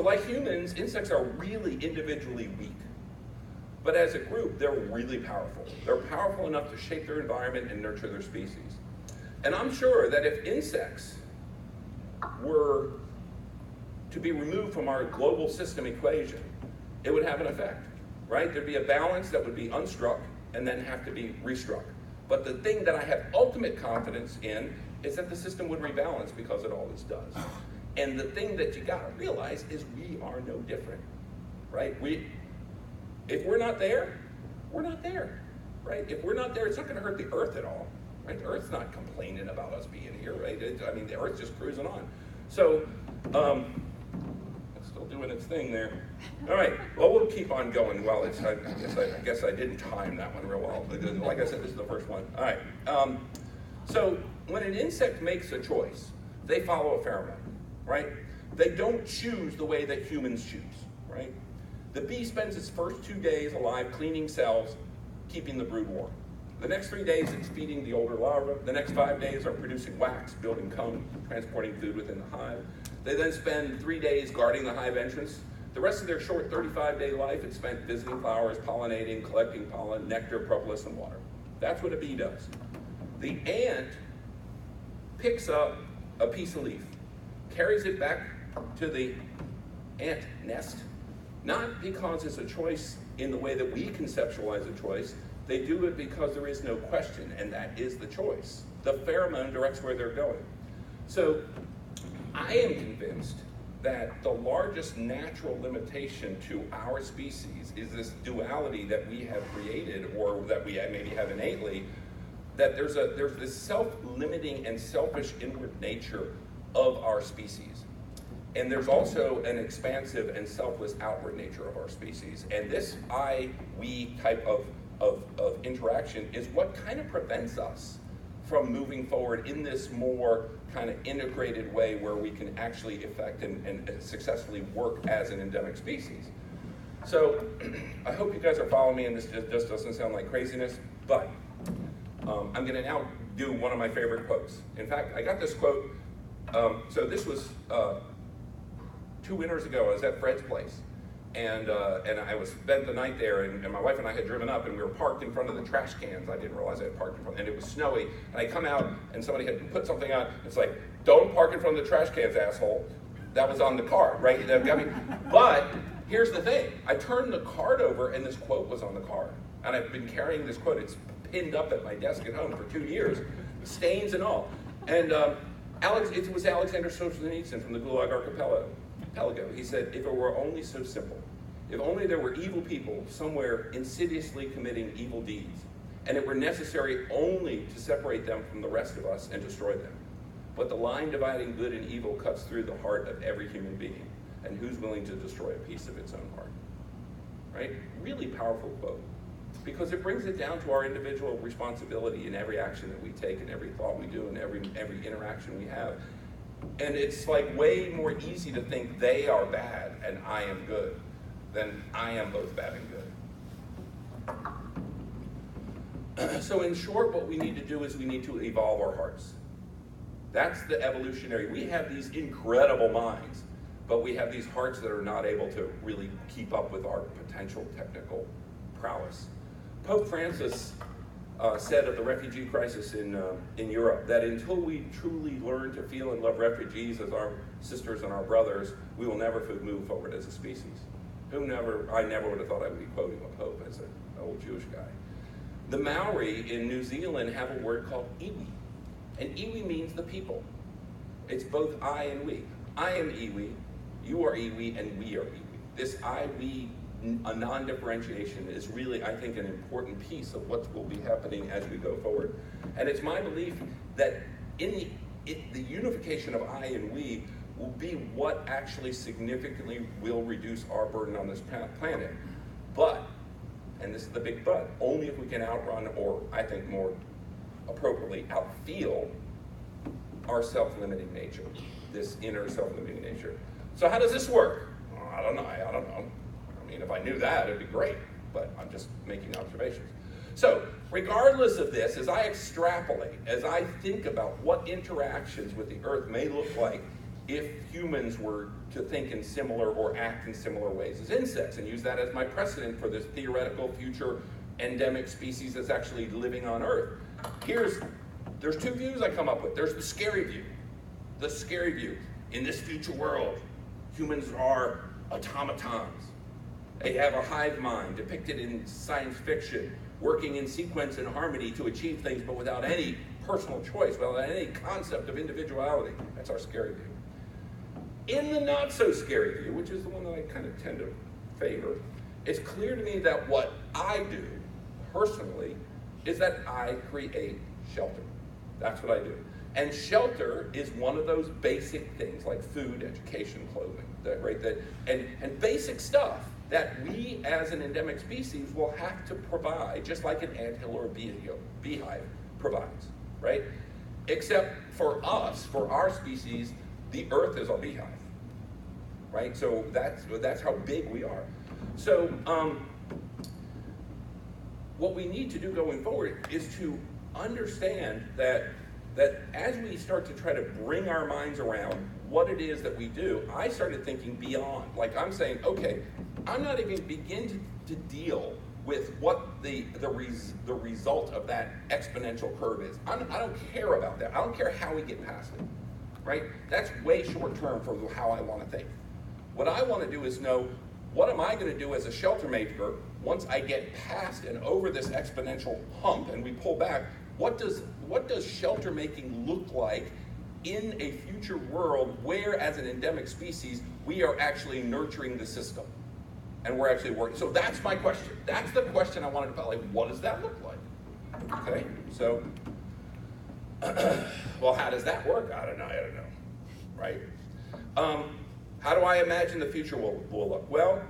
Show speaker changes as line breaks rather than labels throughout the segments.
Like humans, insects are really individually weak. But as a group, they're really powerful. They're powerful enough to shape their environment and nurture their species. And I'm sure that if insects were to be removed from our global system equation, it would have an effect, right? There'd be a balance that would be unstruck and then have to be restruck. But the thing that I have ultimate confidence in is that the system would rebalance because it always does. And the thing that you gotta realize is we are no different, right? If we're not there, we're not there, right? If we're not there, it's not gonna hurt the Earth at all, right? The Earth's not complaining about us being here, right? The Earth's just cruising on. So, it's still doing its thing there. All right, well, we'll keep on going. Well, I guess I didn't time that one real well. Like I said, this is the first one. All right, so when an insect makes a choice, they follow a pheromone, right? They don't choose the way that humans choose, right? The bee spends its first 2 days alive cleaning cells, keeping the brood warm. The next 3 days, it's feeding the older larvae. The next 5 days are producing wax, building comb, transporting food within the hive. They then spend 3 days guarding the hive entrance. The rest of their short 35-day life is spent visiting flowers, pollinating, collecting pollen, nectar, propolis, and water. That's what a bee does. The ant picks up a piece of leaf, carries it back to the ant nest, not because it's a choice in the way that we conceptualize a choice. They do it because there is no question, and that is the choice. The pheromone directs where they're going. So I am convinced that the largest natural limitation to our species is this duality that we have created, or that we maybe have innately, that there's this self-limiting and selfish inward nature of our species. And there's also an expansive and selfless outward nature of our species. And this I-we type of interaction is what kind of prevents us from moving forward in this more kind of integrated way where we can actually affect and successfully work as an endemic species. So I hope you guys are following me, and this just doesn't sound like craziness, but I'm gonna now do one of my favorite quotes. In fact, I got this quote, so this was 2 winters ago. I was at Fred's place, and I was spent the night there, and my wife and I had driven up, and we were parked in front of the trash cans. I didn't realize I had parked in front, and it was snowy, and I come out, and somebody had put something out. It's like, don't park in front of the trash cans, asshole. That was on the card, right? But here's the thing. I turned the card over, and this quote was on the card, and I've been carrying this quote. It's pinned up at my desk at home for 2 years, stains and all. And it was Alexander Solzhenitsyn from the Gulag Archipelago. He said, if it were only so simple, if only there were evil people somewhere insidiously committing evil deeds, and it were necessary only to separate them from the rest of us and destroy them. But the line dividing good and evil cuts through the heart of every human being, and who's willing to destroy a piece of its own heart? Right? Really powerful quote, because it brings it down to our individual responsibility in every action that we take, and every thought we do, and every interaction we have. And it's like way more easy to think they are bad and I am good than I am both bad and good. So in short, what we need to do is we need to evolve our hearts. That's the evolutionary. We have these incredible minds, but we have these hearts that are not able to really keep up with our potential technical prowess. Pope Francis said of the refugee crisis in Europe that until we truly learn to feel and love refugees as our sisters and our brothers, we will never move forward as a species. I never would have thought I would be quoting a pope as an old Jewish guy. The Maori in New Zealand have a word called iwi, and iwi means the people. It's both I and we. I am iwi, you are iwi, and we are iwi. This I-we a non-differentiation is really, I think, an important piece of what will be happening as we go forward. And it's my belief that in the unification of I and we will be what actually significantly will reduce our burden on this planet. But, and this is the big but, only if we can outrun, or I think more appropriately, outfeel our self-limiting nature, this inner self-limiting nature. So how does this work? I don't know. I mean, if I knew that, it'd be great, but I'm just making observations. So, regardless of this, as I extrapolate, as I think about what interactions with the Earth may look like if humans were to think in similar or act in similar ways as insects, and use that as my precedent for this theoretical future endemic species that's actually living on Earth. There's two views I come up with. There's the scary view. The scary view. In this future world, humans are automatons. They have a hive mind depicted in science fiction, working in sequence and harmony to achieve things, but without any personal choice, without any concept of individuality. That's our scary view. In the not so scary view, which is the one that I kind of tend to favor, it's clear to me that what I do personally is that I create shelter. That's what I do. And shelter is one of those basic things like food, education, clothing, and basic stuff that we as an endemic species will have to provide, just like an anthill or a beehive provides, right? Except for us, for our species, the Earth is our beehive, right? So that's how big we are. So what we need to do going forward is to understand that as we start to try to bring our minds around what it is that we do, I started thinking beyond. Like I'm saying, okay, I'm not even begin to deal with what the result of that exponential curve is. I don't care about that. I don't care how we get past it, right? That's way short term for how I want to think. What I want to do is know, what am I going to do as a shelter maker once I get past and over this exponential hump and we pull back? What does shelter making look like in a future world where, as an endemic species, we are actually nurturing the system and we're actually working? So that's my question. That's the question I wanted to put. Like, what does that look like? Okay, so, well, how does that work? I don't know, right? How do I imagine the future will look? Well,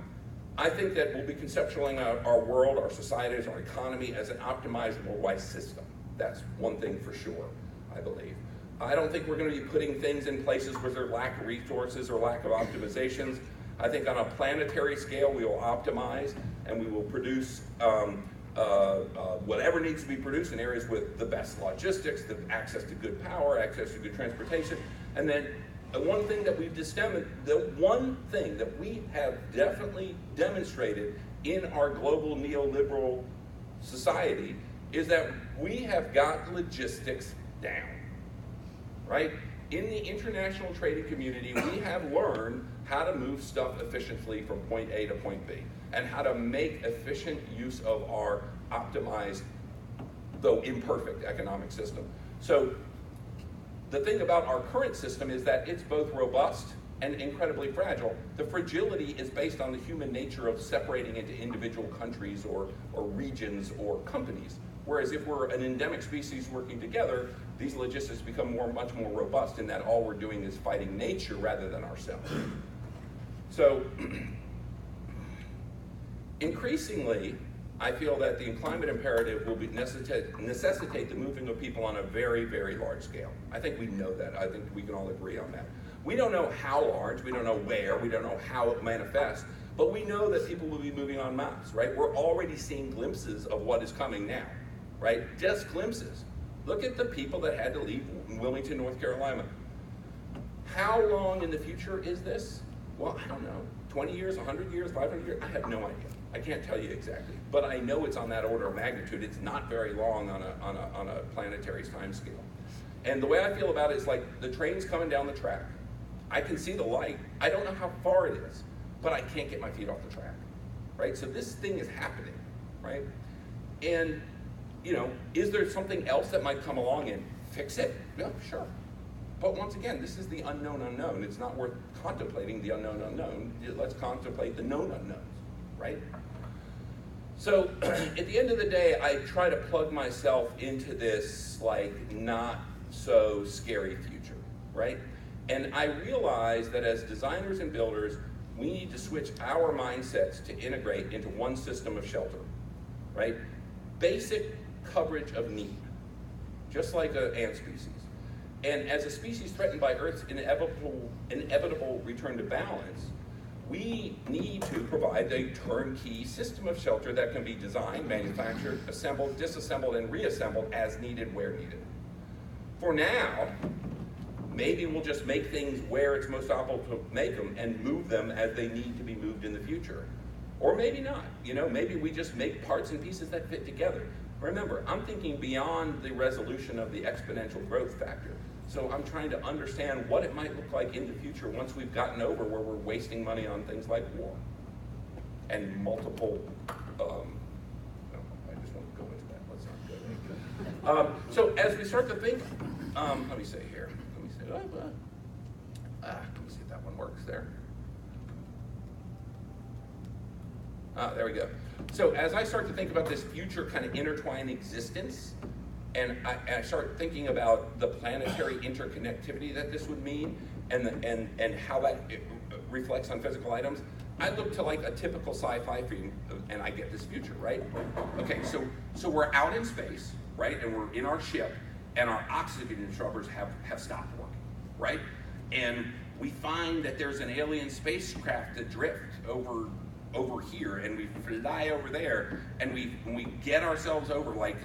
I think that we'll be conceptualizing our world, our societies, our economy as an optimized worldwide system. That's one thing for sure, I believe. I don't think we're going to be putting things in places where there's lack of resources or lack of optimizations. I think on a planetary scale, we will optimize and we will produce whatever needs to be produced in areas with the best logistics, the access to good power, access to good transportation. And then one thing that the one thing that we have definitely demonstrated in our global neoliberal society is that we have got logistics down, right? In the international trading community, we have learned how to move stuff efficiently from point A to point B, and how to make efficient use of our optimized, though imperfect, economic system. So the thing about our current system is that it's both robust and incredibly fragile. The fragility is based on the human nature of separating into individual countries or regions or companies. Whereas if we're an endemic species working together, these logistics become much more robust in that all we're doing is fighting nature rather than ourselves. So increasingly, I feel that the climate imperative will necessitate the moving of people on a very, very large scale. I think we know that. I think we can all agree on that. We don't know how large, we don't know where, we don't know how it manifests, but we know that people will be moving en masse, right? We're already seeing glimpses of what is coming now, right? Just glimpses. Look at the people that had to leave Wilmington, North Carolina. How long in the future is this? Well, I don't know. 20 years, 100 years, 500 years? I have no idea. I can't tell you exactly, but I know it's on that order of magnitude. It's not very long on a planetary time scale. And the way I feel about it is like the train's coming down the track. I can see the light. I don't know how far it is, but I can't get my feet off the track, right? So this thing is happening, right? And, you know, is there something else that might come along and fix it? Yeah, sure. But once again, this is the unknown unknown. It's not worth contemplating the unknown unknown. Let's contemplate the known unknowns, right? So at the end of the day, I try to plug myself into this like not so scary future, right? And I realize that as designers and builders, we need to switch our mindsets to integrate into one system of shelter, right? Basic coverage of need, just like an ant species. And as a species threatened by Earth's inevitable return to balance, we need to provide a turnkey system of shelter that can be designed, manufactured, assembled, disassembled, and reassembled as needed, where needed. For now, maybe we'll just make things where it's most optimal to make them and move them as they need to be moved in the future. Or maybe not, maybe we just make parts and pieces that fit together. Remember, I'm thinking beyond the resolution of the exponential growth factor. So I'm trying to understand what it might look like in the future once we've gotten over where we're wasting money on things like war and multiple, no, I just won't go into that, let's not go into that. So as we start to think, let me say here, let me see if that one works there. There we go. So as I start to think about this future kind of intertwined existence, and I start thinking about the planetary interconnectivity that this would mean, and how that reflects on physical items, I look to like a typical sci-fi film, and I get this future, right? Okay, so we're out in space, right, and we're in our ship, and our oxygen scrubbers have stopped working, right? And we find that there's an alien spacecraft adrift over here, and we fly over there, and we get ourselves over, like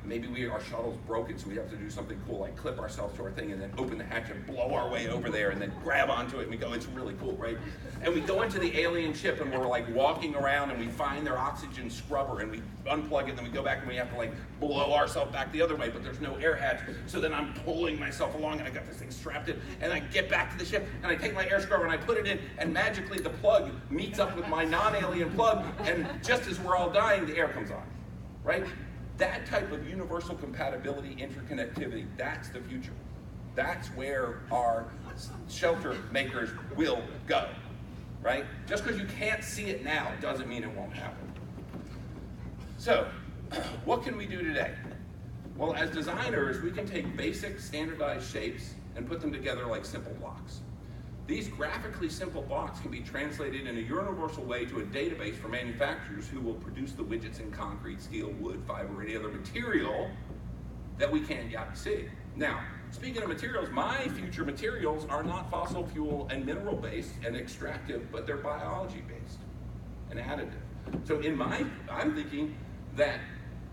maybe our shuttle's broken, so we have to do something cool, like clip ourselves to our thing and then open the hatch and blow our way over there and then grab onto it and we go, it's really cool, right? And we go into the alien ship and we're like walking around and we find their oxygen scrubber and we unplug it and then we go back and we have to like blow ourselves back the other way, but there's no air hatch, so then I'm pulling myself along and I got this thing strapped in, and I get back to the ship and I take my air scrubber and I put it in, and magically the plug meets up with my non-alien plug, and just as we're all dying, the air comes on, right? That type of universal compatibility, interconnectivity, that's the future. That's where our shelter makers will go, right? Just because you can't see it now doesn't mean it won't happen. So, what can we do today? Well, as designers, we can take basic standardized shapes and put them together like simple blocks. These graphically simple blocks can be translated in a universal way to a database for manufacturers who will produce the widgets in concrete, steel, wood, fiber, or any other material that we can't yet see. Now, speaking of materials, my future materials are not fossil fuel and mineral based and extractive, but they're biology based and additive. So I'm thinking that,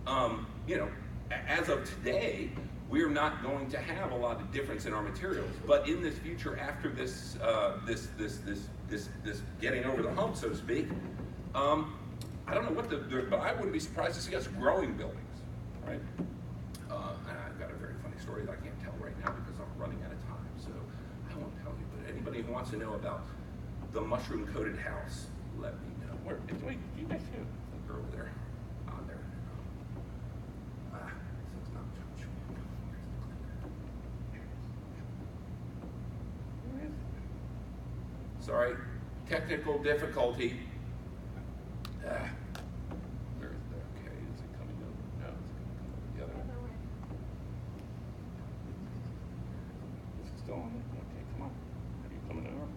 as of today, we're not going to have a lot of difference in our materials. But in this future, after this getting over the hump, so to speak, I don't know what but I wouldn't be surprised to see us growing buildings, right? And I've got a very funny story that I can't tell right now because I'm running out of time, so I won't tell you. But anybody who wants to know about the mushroom-coated house, let me know. Where? Wait, you guys too. Look over there. On there. It's not much. Sorry, technical difficulty. Where is that? Okay, is it coming over? No, it's going to come over the other way. Is it still on? Okay, come on. Are you coming over?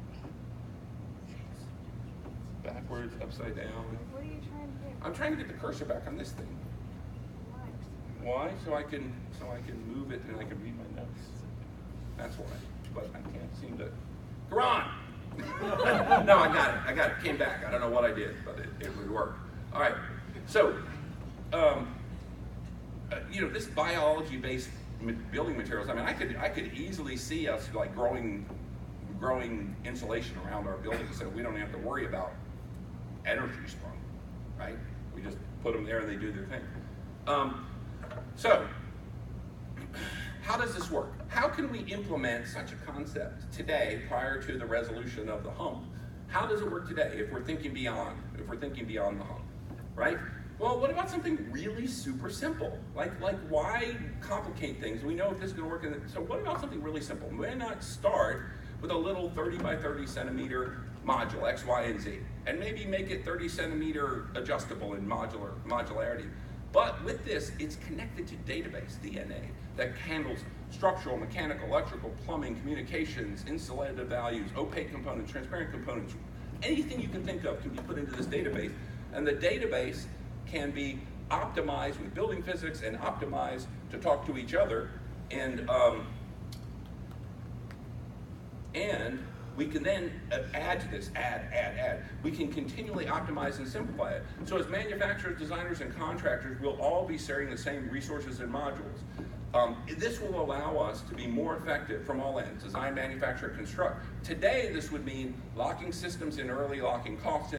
Backwards, upside down.
What are you trying to do?
I'm trying to get the cursor back on this thing. Why? So I can move it and I can read my notes. That's why. But I can't seem to. Come on! No, I got it. Came back. I don't know what I did, but it would work. All right. So, this biology-based building materials. I mean, I could easily see us like growing insulation around our buildings, so we don't have to worry about energy sprung, right? We just put them there and they do their thing. So, how does this work? How can we implement such a concept today prior to the resolution of the hump? How does it work today if we're thinking beyond the hump, right? Well, what about something really super simple? Like why complicate things? We know if this is going to work. So what about something really simple? Why not start with a little 30 by 30 centimeter module, X, Y, and Z, and maybe make it 30 centimeter adjustable in modularity. But with this, it's connected to database, DNA, that handles structural, mechanical, electrical, plumbing, communications, insulative values, opaque components, transparent components. Anything you can think of can be put into this database, and the database can be optimized with building physics and optimized to talk to each other, and we can then add to this, add. We can continually optimize and simplify it. So as manufacturers, designers, and contractors, we'll all be sharing the same resources and modules. This will allow us to be more effective from all ends: design, manufacture, construct. Today, this would mean locking systems in early, locking costs in